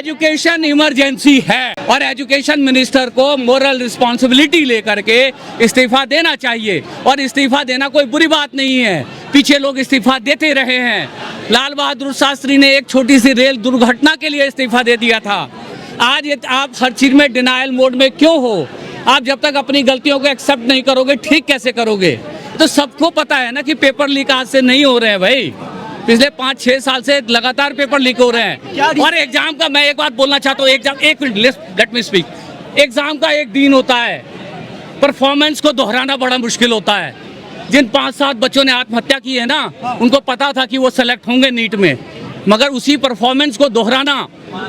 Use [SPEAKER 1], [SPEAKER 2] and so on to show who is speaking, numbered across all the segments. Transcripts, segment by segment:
[SPEAKER 1] Education emergency है और education minister को मोरल रिस्पॉन्सिबिलिटी लेकर के इस्तीफा देना चाहिए। और इस्तीफा देना कोई बुरी बात नहीं है, पीछे लोग इस्तीफा देते रहे हैं। लाल बहादुर शास्त्री ने एक छोटी सी रेल दुर्घटना के लिए इस्तीफा दे दिया था। आज आप हर चीज में डिनायल मोड में क्यों हो? आप जब तक अपनी गलतियों को एक्सेप्ट नहीं करोगे, ठीक कैसे करोगे? तो सबको पता है ना कि पेपर लीक आज से नहीं हो रहे हैं भाई, पिछले 5-6 साल से लगातार पेपर लीक हो रहे हैं। और एग्जाम का मैं एक बात बोलना चाहता हूँ, एक minute let me speak. Exam का एक दिन होता है, परफॉर्मेंस को दोहराना बड़ा मुश्किल होता है। जिन 5-7 बच्चों ने आत्महत्या की है ना, उनको पता था कि वो सेलेक्ट होंगे नीट में, मगर उसी परफॉर्मेंस को दोहराना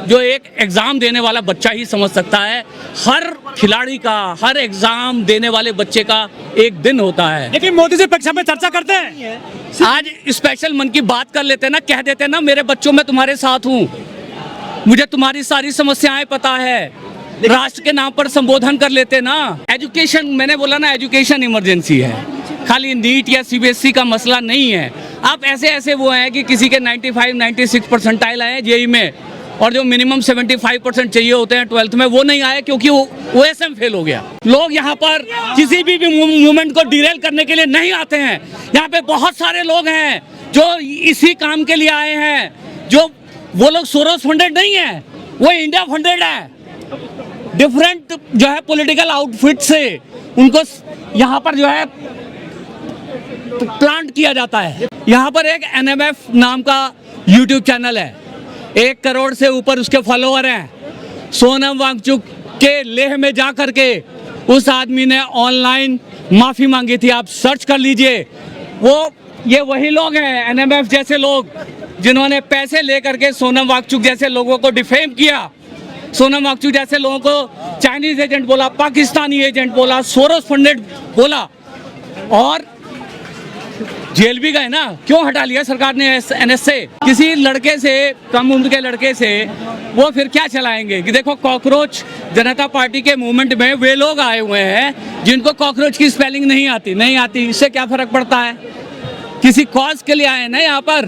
[SPEAKER 1] जो एक एग्जाम देने वाला बच्चा ही समझ सकता है। हर खिलाड़ी का, हर एग्जाम देने वाले बच्चे का एक दिन होता है।
[SPEAKER 2] लेकिन मोदी जी परीक्षा में चर्चा करते हैं,
[SPEAKER 1] आज स्पेशल मन की बात कर लेते ना, कह देते ना मेरे बच्चों मैं तुम्हारे साथ हूँ, मुझे तुम्हारी सारी समस्याएं पता है, राष्ट्र के नाम पर संबोधन कर लेते ना। एजुकेशन, मैंने बोला ना, एजुकेशन इमरजेंसी है, खाली नीट या सीबीएसई का मसला नहीं है। आप ऐसे वो हैं कि किसी के 95-96 परसेंटाइल आए जेई में, और जो मिनिमम 75% चाहिए होते हैं 12th में, वो नहीं आए क्योंकि वो OSM फेल हो गया। लोग यहाँ पर किसी भी मूवमेंट को डिरेल करने के लिए नहीं आते हैं। यहाँ पे बहुत सारे लोग हैं जो इसी काम के लिए आए हैं, जो वो लोग सोरोस फंडेड नहीं है, वो इंडिया फंडेड है। डिफरेंट जो है पॉलिटिकल आउटफिट से उनको यहाँ पर जो है प्लांट किया जाता है। यहाँ पर एक NMF नाम का YouTube चैनल है, 1 करोड़ से ऊपर उसके फॉलोअर हैं। सोनम वांगचुक के लेह में जा करके उस आदमी ने ऑनलाइन माफी मांगी थी, आप सर्च कर लीजिए। ये वही लोग हैं, NMF जैसे लोग, जिन्होंने पैसे लेकर के सोनम वांगचुक जैसे लोगों को डिफेम किया। सोनम वांगचुक जैसे लोगों को चाइनीज एजेंट बोला, पाकिस्तानी एजेंट बोला, सोरोस फंडेड बोला, और जेल भी गए ना। क्यों हटा लिया सरकार ने NS से? किसी लड़के से, कम उम्र के लड़के से वो फिर क्या चलाएंगे कि देखो कॉकरोच जनता पार्टी के मूवमेंट में वे लोग आए हुए हैं जिनको कॉकरोच की स्पेलिंग नहीं आती। इससे क्या फर्क पड़ता है? किसी कॉज के लिए आए ना यहाँ पर,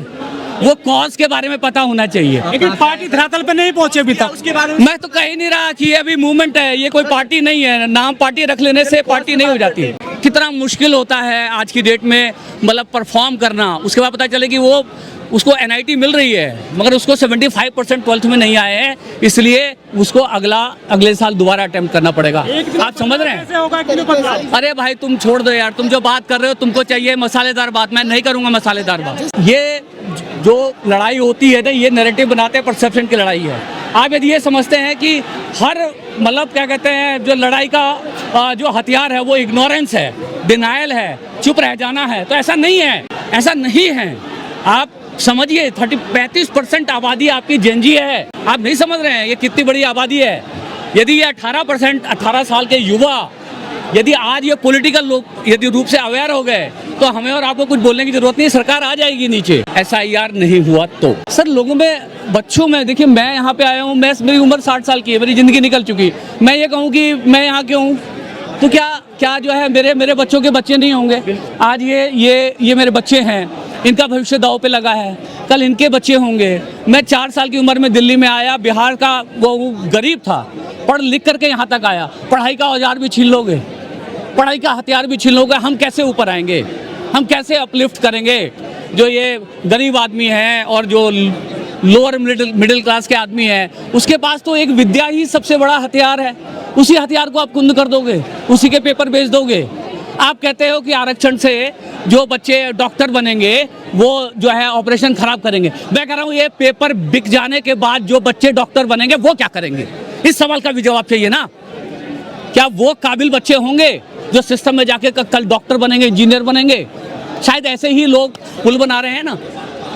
[SPEAKER 1] वो कॉज के बारे में पता होना चाहिए।
[SPEAKER 2] लेकिन पार्टी धरातल पे नहीं पहुंचे अभी तक। उसके बारे में
[SPEAKER 1] मैं तो कह ही नहीं रहा कि ये अभी मूवमेंट है, ये कोई पार्टी नहीं है। नाम पार्टी रख लेने से पार्टी नहीं हो जाती। कितना मुश्किल होता है आज की डेट में मतलब परफॉर्म करना। उसके बाद पता चले कि वो उसको NIT मिल रही है, मगर उसको 75% 12th में नहीं आए हैं, इसलिए उसको अगले साल दोबारा अटेम्प्ट करना पड़ेगा। आप समझ रहे हैं? अरे भाई तुम छोड़ दो यार, तुम जो बात कर रहे हो, तुमको चाहिए मसालेदार बात, मैं नहीं करूंगा मसालेदार बात। ये जो लड़ाई होती है ना, ये नैरेटिव बनाते हैं, परसेप्शन की लड़ाई है। आप यदि ये समझते हैं कि हर मतलब क्या कहते हैं, जो लड़ाई का जो हथियार है वो इग्नोरेंस है, डिनायल है, चुप रह जाना है, तो ऐसा नहीं है, ऐसा नहीं है। आप समझिए 35% आबादी आपकी जेनजी है, आप नहीं समझ रहे हैं ये कितनी बड़ी आबादी है। यदि ये 18% 18 साल के युवा यदि आज ये पॉलिटिकल लोग यदि रूप से अवेयर हो गए, तो हमें और आपको कुछ बोलने की जरूरत नहीं, सरकार आ जाएगी नीचे। SIR नहीं हुआ तो सर लोगों में, बच्चों में, देखिए मैं यहाँ पे आया हूँ, मेरी उम्र 60 साल की है, मेरी जिंदगी निकल चुकी, मैं ये कहूँ कि मैं यहाँ क्यों हूँ, तो क्या जो है मेरे बच्चों के बच्चे नहीं होंगे? आज ये मेरे बच्चे हैं, इनका भविष्य दांव पे लगा है, कल इनके बच्चे होंगे। मैं 4 साल की उम्र में दिल्ली में आया, बिहार का वो गरीब था, पढ़ लिख करके यहाँ तक आया, पढ़ाई का औजार भी छीन लोगे, पढ़ाई का हथियार भी छीन लोगे, हम कैसे ऊपर आएंगे? हम कैसे अपलिफ्ट करेंगे जो ये गरीब आदमी है और जो लोअर मिडिल क्लास के आदमी है? उसके पास तो एक विद्या ही सबसे बड़ा हथियार है, उसी हथियार को आप कुंद कर दोगे, उसी के पेपर बेच दोगे। आप कहते हो कि आरक्षण से जो बच्चे डॉक्टर बनेंगे वो जो है ऑपरेशन खराब करेंगे। मैं कह रहा हूँ ये पेपर बिक जाने के बाद जो बच्चे डॉक्टर बनेंगे वो क्या करेंगे? इस सवाल का भी जवाब चाहिए ना। क्या वो काबिल बच्चे होंगे जो सिस्टम में जाके कल डॉक्टर बनेंगे, इंजीनियर बनेंगे? शायद ऐसे ही लोग पुल बना रहे हैं ना,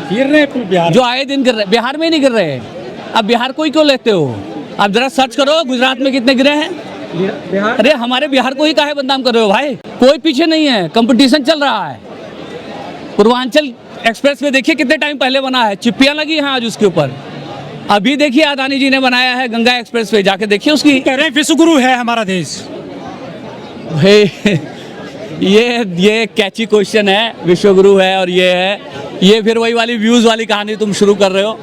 [SPEAKER 2] गिर रहे हैं,
[SPEAKER 1] जो आए दिन गिर रहे। बिहार में नहीं गिर रहे हैं, अब बिहार को ही क्यों लेते हो? आप जरा सर्च करो गुजरात में कितने गिरे हैं।
[SPEAKER 2] बिहार,
[SPEAKER 1] अरे हमारे बिहार को ही काहे बदनाम कर रहे हो भाई? कोई पीछे नहीं है, कंपटीशन चल रहा है। पूर्वांचल एक्सप्रेस में देखिए कितने टाइम पहले बना है, चिप्पियां लगी हैं आज उसके ऊपर। अभी देखिए अदानी जी ने बनाया है गंगा एक्सप्रेस पे, जाके देखिए उसकी।
[SPEAKER 2] कह रहे हैं विश्व गुरु है हमारा देश।
[SPEAKER 1] ये कैची क्वेश्चन है, विश्व गुरु है और ये है, ये फिर वही वाली व्यूज वाली कहानी तुम शुरू कर रहे हो।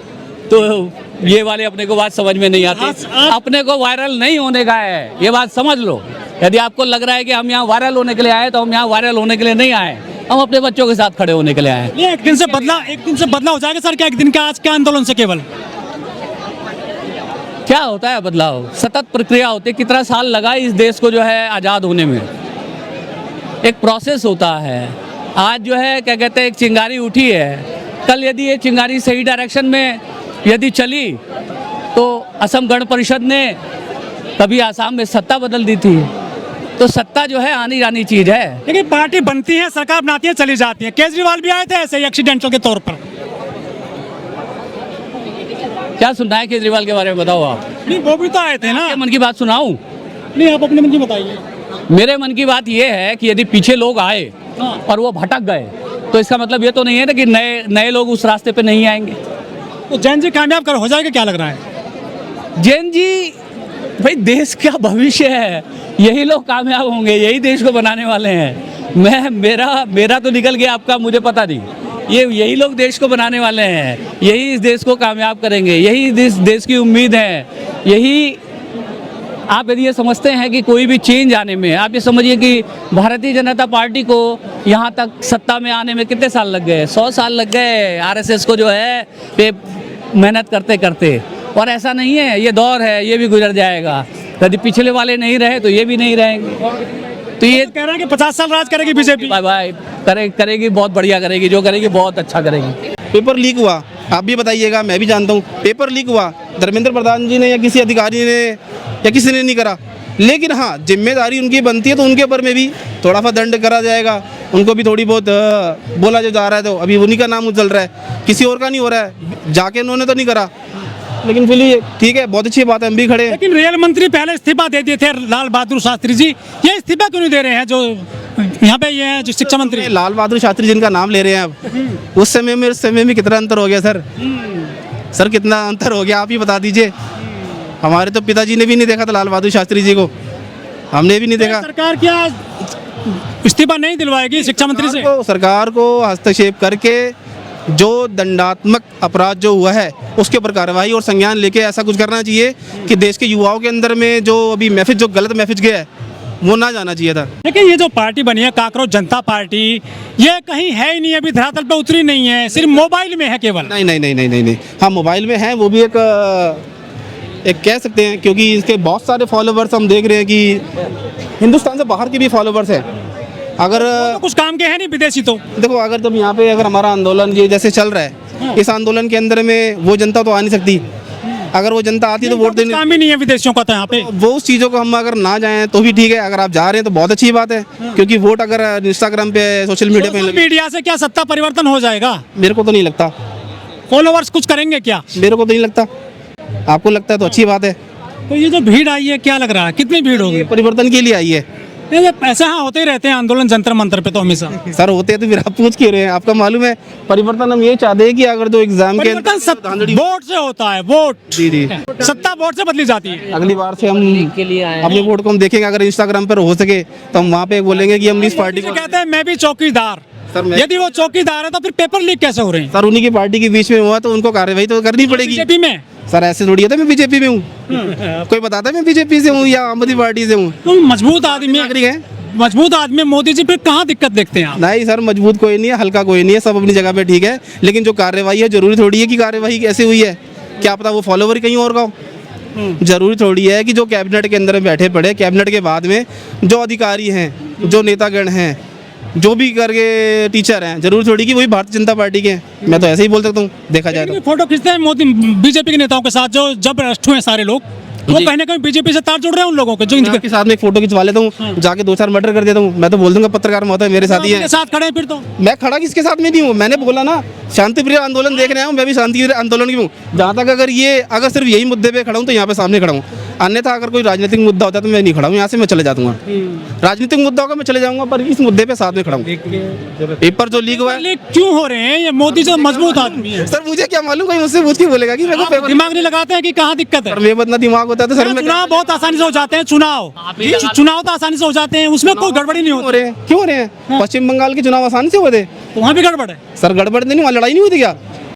[SPEAKER 1] तो ये वाले अपने को बात समझ में नहीं आती। अपने को वायरल नहीं होने का है, ये बात समझ लो। यदि आपको लग रहा है कि हम यहाँ वायरल होने के लिए आए, तो हम यहाँ वायरल होने के लिए नहीं आए, हम अपने बच्चों के साथ खड़े होने के लिए आए।
[SPEAKER 2] ये एक दिन से बदला हो जाएगा सर क्या? एक दिन का आज के आंदोलन से केवल
[SPEAKER 1] क्या होता है बदलाव? सतत प्रक्रिया होती है। कितना साल लगा इस देश को जो है आज़ाद होने में, एक प्रोसेस होता है। आज जो है क्या कहते हैं, एक चिंगारी उठी है, कल यदि ये चिंगारी सही डायरेक्शन में यदि चली, तो असम गण परिषद ने कभी आसाम में सत्ता बदल दी थी। तो सत्ता जो है आनी जानी चीज है।
[SPEAKER 2] लेकिन पार्टी बनती है, सरकार बनाती है, चली जाती है। केजरीवाल भी आए थे ऐसे ही एक्सीडेंटल के तौर पर।
[SPEAKER 1] क्या सुनना है केजरीवाल के बारे में, बताओ आप।
[SPEAKER 2] नहीं, वो भी तो आए थे ना।
[SPEAKER 1] आपके मन की बात सुनाऊं?
[SPEAKER 2] नहीं, आप अपने मन की बताइए।
[SPEAKER 1] मेरे मन की बात ये है कि यदि पीछे लोग आए और वो भटक गए, तो इसका मतलब ये तो नहीं है ना कि नए लोग उस रास्ते पे नहीं आएंगे।
[SPEAKER 2] तो जैन जी कामयाब हो जाएगा, क्या लग रहा है?
[SPEAKER 1] जैन जी, भाई देश का भविष्य है, यही लोग कामयाब होंगे, यही देश को बनाने वाले हैं। मेरा तो निकल गया, आपका मुझे पता नहीं। यही लोग देश को बनाने वाले हैं, यही इस देश को कामयाब करेंगे, यही इस देश की उम्मीद है। यही आप यदि ये समझते हैं कि कोई भी चेंज आने में, आप ये समझिए कि भारतीय जनता पार्टी को यहाँ तक सत्ता में आने में कितने साल लग गए? 100 साल लग गए आरएसएस को जो है पे मेहनत करते करते। और ऐसा नहीं है, ये दौर है, ये भी गुजर जाएगा। यदि पिछले वाले नहीं रहे तो ये भी नहीं रहेंगे। तो ये
[SPEAKER 2] कह रहे हैं कि 50 साल राज करेगी बीजेपी।
[SPEAKER 1] बाय करेगी, बहुत बढ़िया करेगी, जो करेगी बहुत अच्छा करेगी।
[SPEAKER 3] पेपर लीक हुआ, आप भी बताइएगा, मैं भी जानता हूँ। पेपर लीक हुआ, धर्मेंद्र प्रधान जी ने या किसी अधिकारी ने या किसी ने नहीं करा, लेकिन हाँ जिम्मेदारी उनकी बनती है, तो उनके ऊपर में भी थोड़ा सा दंड करा जाएगा। उनको भी थोड़ी बहुत बोला जो जा रहा है, तो अभी उन्हीं का नाम उछल रहा है, किसी और का नहीं हो रहा है। जाके उन्होंने तो नहीं करा, लेकिन फिर ठीक है, बहुत अच्छी बात है, हम भी खड़े हैं।
[SPEAKER 2] लेकिन रेल मंत्री पहले इस्तीफा दे दिए थे, लाल बहादुर शास्त्री जी, ये इस्तीफा क्यों नहीं दे रहे हैं? जो यहाँ पे ये है जो शिक्षा मंत्री
[SPEAKER 3] लाल बहादुर शास्त्री जिनका नाम ले रहे हैं अब, उस समय में इस समय में कितना अंतर हो गया सर? सर कितना अंतर हो गया, आप ही बता दीजिए। हमारे तो पिताजी ने भी नहीं देखा था लाल बहादुर शास्त्री जी को, हमने भी नहीं देखा।
[SPEAKER 2] सरकार क्या इस्तीफा नहीं दिलवाएगी शिक्षा मंत्री से?
[SPEAKER 3] सरकार को हस्तक्षेप करके जो दंडात्मक अपराध जो हुआ है उसके ऊपर कार्रवाई और संज्ञान लेके ऐसा कुछ करना चाहिए कि देश के युवाओं के अंदर में जो अभी मैसेज, जो गलत मैसेज गया है, वो ना जाना चाहिए था।
[SPEAKER 2] लेकिन ये जो पार्टी बनी है काकरोच जनता पार्टी, ये कहीं है ही नहीं, अभी धरातल पे उतरी नहीं है, सिर्फ मोबाइल में है केवल।
[SPEAKER 3] नहीं, हाँ मोबाइल में है, वो भी एक कह सकते हैं, क्योंकि इसके बहुत सारे फॉलोवर्स हम देख रहे हैं कि हिंदुस्तान से बाहर के भी फॉलोवर्स हैं। अगर
[SPEAKER 2] तो कुछ काम के हैं नहीं विदेशी, तो
[SPEAKER 3] देखो अगर तुम यहाँ पे अगर हमारा आंदोलन ये जैसे चल रहा है, इस आंदोलन के अंदर में वो जनता तो आ नहीं सकती। अगर वो जनता आती तो वोट देने
[SPEAKER 2] काम ही नहीं है विदेशियों का, तो यहाँ पे
[SPEAKER 3] वो उस चीज़ों को हम अगर ना जाएं तो भी ठीक है, अगर आप जा रहे हैं तो बहुत अच्छी बात है। क्योंकि वोट अगर इंस्टाग्राम पे, सोशल
[SPEAKER 2] मीडिया से क्या सत्ता परिवर्तन हो जाएगा?
[SPEAKER 3] मेरे को तो नहीं लगता।
[SPEAKER 2] फॉलोवर्स कुछ करेंगे क्या?
[SPEAKER 3] मेरे को तो नहीं लगता, आपको लगता है तो अच्छी बात है।
[SPEAKER 2] तो ये जो भीड़ आई है, क्या लग रहा है कितनी भीड़ होगी?
[SPEAKER 3] परिवर्तन के लिए आई है।
[SPEAKER 2] ऐसे हाँ होते ही रहते हैं आंदोलन जंतर मंतर पे तो हमेशा।
[SPEAKER 3] सर होते हैं तो फिर आप पूछ क्यों रहे हैं? आपका मालूम है परिवर्तन हम ये चाहते हैं कि अगर जो एग्जाम के
[SPEAKER 2] वोट से होता है, वोट
[SPEAKER 3] जी
[SPEAKER 2] सत्ता वोट से बदली जाती है।
[SPEAKER 3] अगली बार से हम अपने वोट को हम देखेंगे, अगर इंस्टाग्राम पर हो सके तो हम वहाँ पे बोलेंगे कि हम इस पार्टी को
[SPEAKER 2] कहते हैं मैं भी चौकीदार। यदि वो चौकीदार है तो फिर पेपर लीक कैसे हो रहे हैं?
[SPEAKER 3] सर उन्हीं की पार्टी के बीच में हुआ तो उनको कार्रवाई तो करनी पड़ेगी।
[SPEAKER 2] बीजेपी में
[SPEAKER 3] सर ऐसे थोड़ी है मैं बीजेपी में हूँ। कोई बताता है मैं बीजेपी से हूँ या आम आदमी पार्टी से हूँ?
[SPEAKER 2] तुम मजबूत आदमी
[SPEAKER 3] है,
[SPEAKER 2] मजबूत आदमी मोदी जी, फिर कहाँ दिक्कत देखते हैं आप?
[SPEAKER 3] नहीं सर, मजबूत कोई नहीं है, हल्का कोई नहीं है, सब अपनी जगह पे ठीक है। लेकिन जो कार्रवाई है, जरूरी थोड़ी है कि कार्रवाई कैसे हुई है, क्या पता वो फॉलोवर कहीं और का हो। जरूरी थोड़ी है कि जो कैबिनेट के अंदर बैठे पड़े, कैबिनेट के बाद में जो अधिकारी हैं, जो नेतागण हैं, जो भी करके टीचर हैं, जरूर थोड़ी कि वही भारतीय जनता पार्टी के हैं। मैं तो ऐसे ही बोल सकता हूँ, देखा जाए तो।
[SPEAKER 2] फोटो खींचते हैं मोदी बीजेपी के नेताओं के साथ जो जब अरेस्ट हुए सारे लोग, वो कहीं ना कहीं बीजेपी से तार जुड़ रहे हैं उन लोगों के, जो इनके
[SPEAKER 3] साथ में एक फोटो खिंचवा लेता हूँ, जाके 2-4 मर्डर कर देता हूँ। मैं तो बोल दूंगा पत्रकार महोदय मेरे साथ ही है,
[SPEAKER 2] साथ खड़े हैं। फिर तो
[SPEAKER 3] मैं खड़ा किसके साथ में नहीं हूँ, मैंने बोला ना शांतिप्रिय आंदोलन देख रहे हूँ, मैं भी शांति आंदोलन की हूँ। जहाँ तक अगर सिर्फ यही मुद्दे पे खड़ा हूँ तो यहाँ पे सामने खड़ा हूँ, अन्यथा अगर कोई राजनीतिक मुद्दा होता है तो मैं नहीं खड़ा हूँ, यहाँ से मैं चले जाऊँगा। राजनीतिक मुद्दा होगा मैं चले जाऊँगा, पर इस मुद्दे पे साथ में खड़ा हूँ। पेपर जो लीक हुआ है,
[SPEAKER 2] क्यों हो रहे हैं? ये मोदी जो मजबूत आदमी है।
[SPEAKER 3] सर मुझे क्या मालूम, कोई मुझसे पूछ के बोलेगा कि मेरे को
[SPEAKER 2] दिमाग नहीं लगाते हैं कि कहाँ दिक्कत है?
[SPEAKER 3] मेरे इतना दिमाग होता है तो सर
[SPEAKER 2] चुनाव बहुत आसानी से हो जाते हैं, चुनाव तो आसानी से हो जाते हैं, उसमें कोई गड़बड़ी नहीं होती।
[SPEAKER 3] क्यों हो रहे हैं? पश्चिम बंगाल के चुनाव आसानी से हुए थे,
[SPEAKER 2] वहाँ भी गड़बड़ है।
[SPEAKER 3] सर गड़बड़ नहीं, वहाँ लड़ाई नहीं हुई थी क्या?